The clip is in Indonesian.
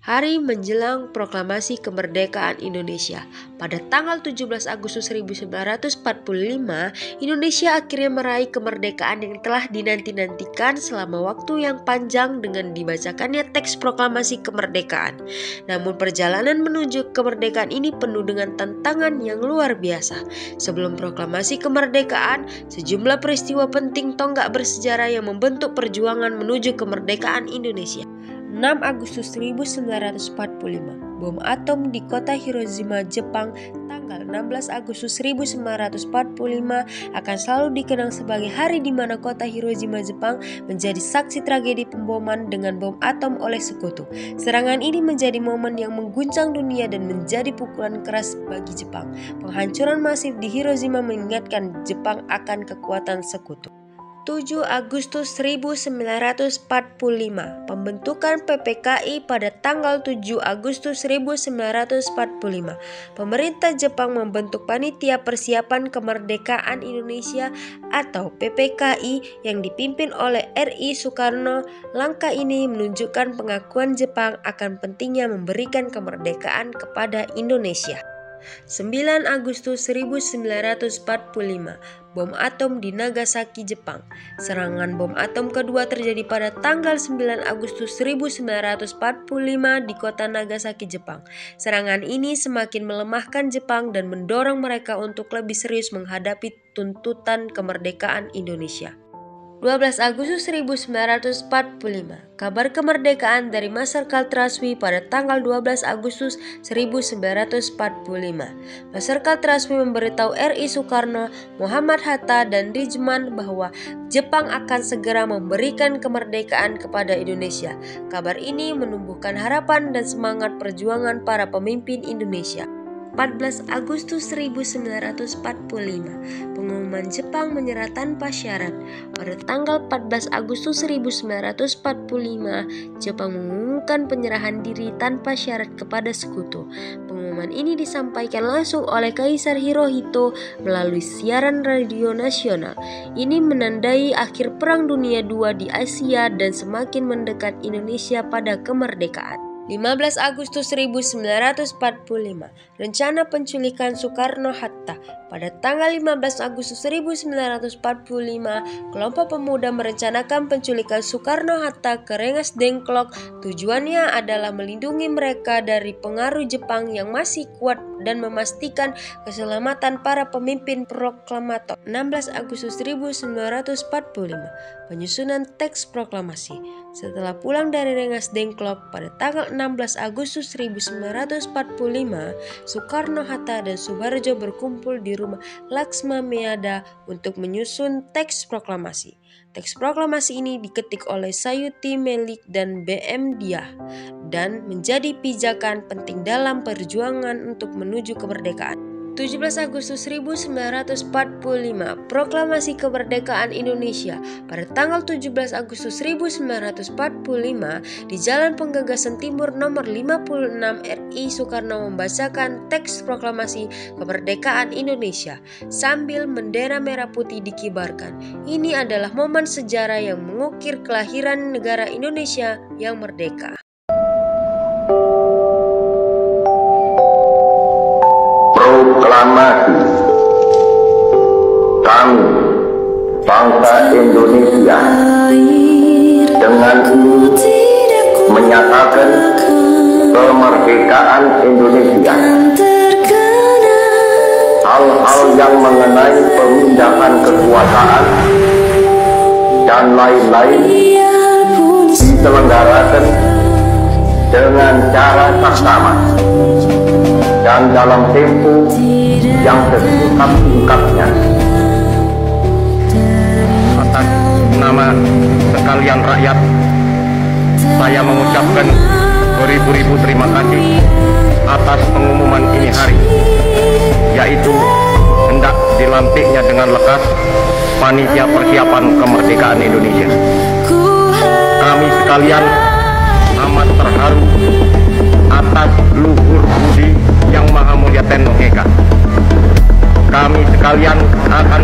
Hari menjelang proklamasi kemerdekaan Indonesia. Pada tanggal 17 Agustus 1945, Indonesia akhirnya meraih kemerdekaan yang telah dinanti-nantikan selama waktu yang panjang dengan dibacakannya teks proklamasi kemerdekaan. Namun perjalanan menuju kemerdekaan ini penuh dengan tantangan yang luar biasa. Sebelum proklamasi kemerdekaan, sejumlah peristiwa penting tonggak bersejarah yang membentuk perjuangan menuju kemerdekaan Indonesia. 6 Agustus 1945, bom atom di kota Hiroshima, Jepang, tanggal 16 Agustus 1945 akan selalu dikenang sebagai hari di mana kota Hiroshima, Jepang menjadi saksi tragedi pemboman dengan bom atom oleh sekutu. Serangan ini menjadi momen yang mengguncang dunia dan menjadi pukulan keras bagi Jepang. Penghancuran masif di Hiroshima mengingatkan Jepang akan kekuatan sekutu. 7 Agustus 1945, pembentukan PPKI pada tanggal 7 Agustus 1945. Pemerintah Jepang membentuk Panitia Persiapan Kemerdekaan Indonesia atau PPKI yang dipimpin oleh R.I. Soekarno. Langkah ini menunjukkan pengakuan Jepang akan pentingnya memberikan kemerdekaan kepada Indonesia. 9 Agustus 1945, bom atom di Nagasaki, Jepang. Serangan bom atom kedua terjadi pada tanggal 9 Agustus 1945 di kota Nagasaki, Jepang. Serangan ini semakin melemahkan Jepang dan mendorong mereka untuk lebih serius menghadapi tuntutan kemerdekaan Indonesia. 12 Agustus 1945, kabar kemerdekaan dari Masyarakat Traswi pada tanggal 12 Agustus 1945. Masyarakat Traswi memberitahu R.I. Soekarno, Muhammad Hatta, dan Rijman bahwa Jepang akan segera memberikan kemerdekaan kepada Indonesia. Kabar ini menumbuhkan harapan dan semangat perjuangan para pemimpin Indonesia. 14 Agustus 1945, pengumuman Jepang menyerah tanpa syarat. Pada tanggal 14 Agustus 1945, Jepang mengumumkan penyerahan diri tanpa syarat kepada sekutu. Pengumuman ini disampaikan langsung oleh Kaisar Hirohito melalui siaran radio nasional. Ini menandai akhir Perang Dunia II di Asia dan semakin mendekat Indonesia pada kemerdekaan. 15 Agustus 1945, rencana penculikan Soekarno-Hatta. Pada tanggal 15 Agustus 1945, kelompok pemuda merencanakan penculikan Soekarno-Hatta ke Rengas Dengklok. Tujuannya adalah melindungi mereka dari pengaruh Jepang yang masih kuat dan memastikan keselamatan para pemimpin proklamator. 16 Agustus 1945, penyusunan teks proklamasi. Setelah pulang dari Rengas Dengklok pada tanggal 16 Agustus 1945, Soekarno-Hatta dan Soeharjo berkumpul di rumah Laksma Meada untuk menyusun teks proklamasi. Teks proklamasi ini diketik oleh Sayuti Melik dan B.M. Diah dan menjadi pijakan penting dalam perjuangan untuk menuju kemerdekaan. 17 Agustus 1945, Proklamasi Kemerdekaan Indonesia. Pada tanggal 17 Agustus 1945, di Jalan Penggagasan Timur nomor 56, R.I. Soekarno membacakan teks proklamasi kemerdekaan Indonesia sambil bendera merah putih dikibarkan. Ini adalah momen sejarah yang mengukir kelahiran negara Indonesia yang merdeka. Proklamasi. Kami, bangsa Indonesia, dengan ini menyatakan kemerdekaan Indonesia. Hal-hal yang mengenai pemindahan kekuasaan dan lain-lain diselenggarakan dengan cara saksama dan dalam tempo yang sesingkat-singkatnya. Atas nama sekalian rakyat, saya mengucapkan beribu-ribu terima kasih atas pengumuman ini hari, yaitu hendak dilantiknya dengan lekas Panitia Persiapan Kemerdekaan Indonesia. Kami sekalian amat terharu atas luhur budi yang maha mulia Tenoheka. Kami sekalian akan